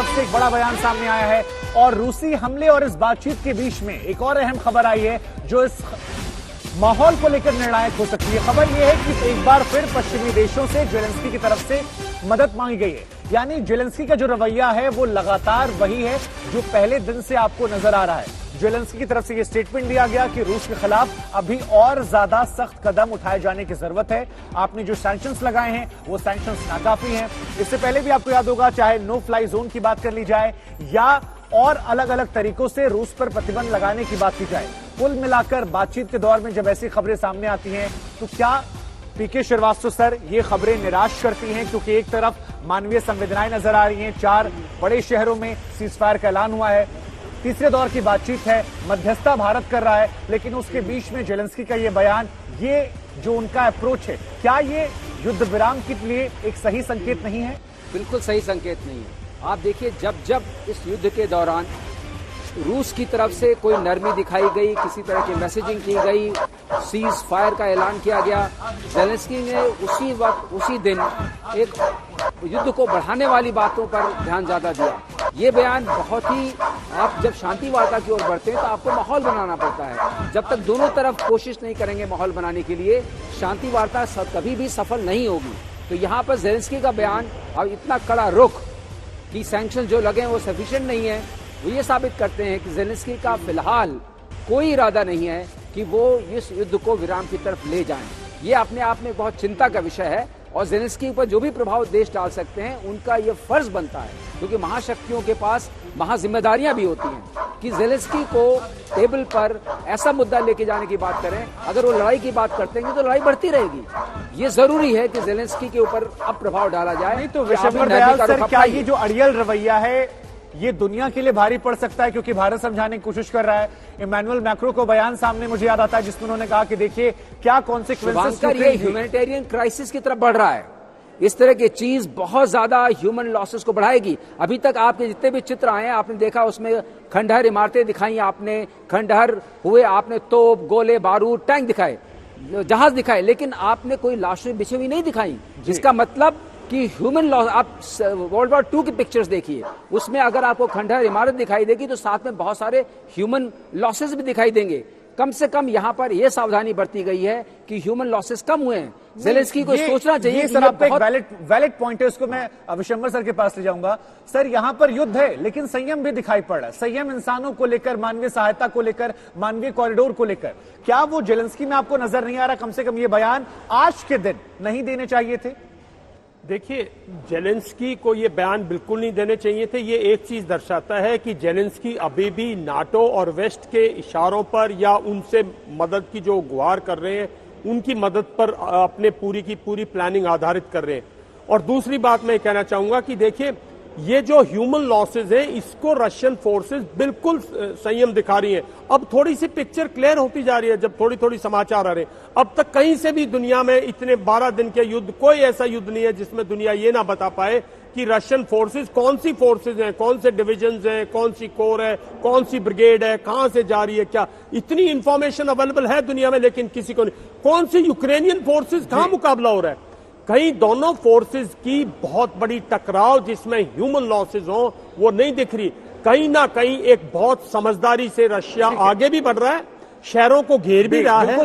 तरफ से एक बड़ा बयान सामने आया है और रूसी हमले और इस बातचीत के बीच में एक और अहम खबर आई है जो इस माहौल को लेकर निर्णायक हो सकती है। खबर यह है कि एक बार फिर पश्चिमी देशों से जेलेंस्की की तरफ से मदद मांगी गई है। यानी जेलेंस्की का जो रवैया है वो लगातार वही है जो पहले दिन से आपको नजर आ रहा है। जेलेंस्की की तरफ से यह स्टेटमेंट दिया गया कि रूस के खिलाफ अभी और ज्यादा सख्त कदम उठाए जाने की जरूरत है। आपने जो सैंक्शंस लगाए हैं वो सैंक्शंस नाकाफी हैं। इससे पहले भी आपको याद होगा, चाहे नो फ्लाई जोन की बात कर ली जाए या और अलग अलग तरीकों से रूस पर प्रतिबंध लगाने की बात की जाए, कुल मिलाकर बातचीत के दौर में जब ऐसी खबरें सामने आती हैं तो क्या पीके श्रीवास्तव सर ये खबरें निराश करती हैं? क्योंकि एक तरफ मानवीय संवेदनाएं नजर आ रही हैं, 4 बड़े शहरों में सीजफायर का ऐलान हुआ है, तीसरे दौर की बातचीत है, मध्यस्थता भारत कर रहा है, लेकिन उसके बीच में जेलेंस्की का ये बयान, ये जो उनका अप्रोच है, क्या ये युद्ध विराम के लिए एक सही संकेत नहीं है? बिल्कुल सही संकेत नहीं है। आप देखिए, जब जब इस युद्ध के दौरान रूस की तरफ से कोई नरमी दिखाई गई, किसी तरह की मैसेजिंग की गई, सीज फायर का ऐलान किया गया, जेलेंस्की ने उसी वक्त उसी दिन एक युद्ध को बढ़ाने वाली बातों पर ध्यान ज्यादा दिया। ये बयान बहुत ही, आप जब शांति वार्ता की ओर बढ़ते हैं तो आपको माहौल बनाना पड़ता है। जब तक दोनों तरफ कोशिश नहीं करेंगे माहौल बनाने के लिए, शांति वार्ता कभी भी सफल नहीं होगी। तो यहाँ पर जेलेंस्की का बयान अब इतना कड़ा रुख कि सैंक्शन जो लगे हैं वो सफिशिएंट नहीं है, वो ये साबित करते हैं कि जेलेंस्की का फिलहाल कोई इरादा नहीं है कि वो इस युद्ध को विराम की तरफ ले जाएं। ये अपने आप में बहुत चिंता का विषय है और जेलेंस्की पर जो भी प्रभाव देश डाल सकते हैं उनका ये फर्ज बनता है, क्योंकि महाशक्तियों के पास महाजिम्मेदारियां भी होती हैं कि जेलेंस्की को टेबल पर ऐसा मुद्दा लेके जाने की बात करें। अगर वो लड़ाई की बात करते हैं तो लड़ाई बढ़ती रहेगी। ये जरूरी है कि जेलेंस्की के ऊपर अब प्रभाव डाला जाए। नहीं तो विशंबर दयाल सर, क्या ये जो अड़ियल रवैया है ये दुनिया के लिए भारी पड़ सकता है? क्योंकि भारत समझाने की कोशिश कर रहा है। इमैनुअल मैक्रो को बयान सामने मुझे याद आता है जिसमें उन्होंने कहा कि देखिए क्या कॉन्सिक्वेंसेस, ये ह्यूमैनिटेरियन क्राइसिस की तरफ बढ़ रहा है। इस तरह की चीज बहुत ज्यादा ह्यूमन लॉसेस को बढ़ाएगी। अभी तक आपके जितने भी चित्र आए हैं आपने देखा, उसमें खंडहर इमारतें दिखाई, आपने खंडहर हुए, आपने तोप, गोले, बारूद, टैंक दिखाए, जहाज दिखाए, लेकिन आपने कोई लाशें बिछी हुई नहीं दिखाई। जिसका मतलब कि ह्यूमन लॉस, आप वर्ल्ड वॉर 2 की पिक्चर्स देखिए, उसमें अगर आपको खंडहर इमारत दिखाई देगी तो साथ में बहुत सारे ह्यूमन लॉसेस भी दिखाई देंगे। कम से कम यहाँ पर यह सावधानी बरती गई है कि ह्यूमन लॉसेस कम हुए हैं। जेलेंस्की को सोचना चाहिए। सर आपका एक वैलिड पॉइंट है, उसको मैं विशंबर सर के पास ले जाऊंगा। सर यहाँ पर युद्ध है लेकिन संयम भी दिखाई पड़ रहा है, संयम इंसानों को लेकर, मानवीय सहायता को लेकर, मानवीय कॉरिडोर को लेकर। क्या वो जेलेंस्की में आपको नजर नहीं आ रहा? कम से कम ये बयान आज के दिन नहीं देने चाहिए थे। देखिए, जेलेंस्की को ये बयान बिल्कुल नहीं देने चाहिए थे। ये एक चीज दर्शाता है कि जेलेंस्की अभी भी नाटो और वेस्ट के इशारों पर या उनसे मदद की जो गुहार कर रहे हैं उनकी मदद पर अपने पूरी की पूरी प्लानिंग आधारित कर रहे हैं। और दूसरी बात मैं कहना चाहूंगा कि देखिए, ये जो ह्यूमन लॉसेज है इसको रशियन फोर्सेस बिल्कुल संयम दिखा रही हैं। अब थोड़ी सी पिक्चर क्लियर होती जा रही है जब थोड़ी थोड़ी समाचार आ रहे हैं। अब तक कहीं से भी दुनिया में इतने 12 दिन के युद्ध, कोई ऐसा युद्ध नहीं है जिसमें दुनिया ये ना बता पाए कि रशियन फोर्सेस कौन सी फोर्सेस हैं, कौन से डिविजन्स हैं, कौन सी कोर है, कौन सी ब्रिगेड है, कहां से जा रही है, क्या इतनी इंफॉर्मेशन अवेलेबल है दुनिया में, लेकिन किसी को नहीं। कौन सी यूक्रेनियन फोर्सेस, कहां मुकाबला हो रहा है? कहीं दोनों फोर्सेस की बहुत बड़ी टकराव जिसमें ह्यूमन लॉसेज हो वो नहीं दिख रही। कहीं ना कहीं एक बहुत समझदारी से रशिया आगे भी बढ़ रहा है, शहरों को घेर भी रहा है।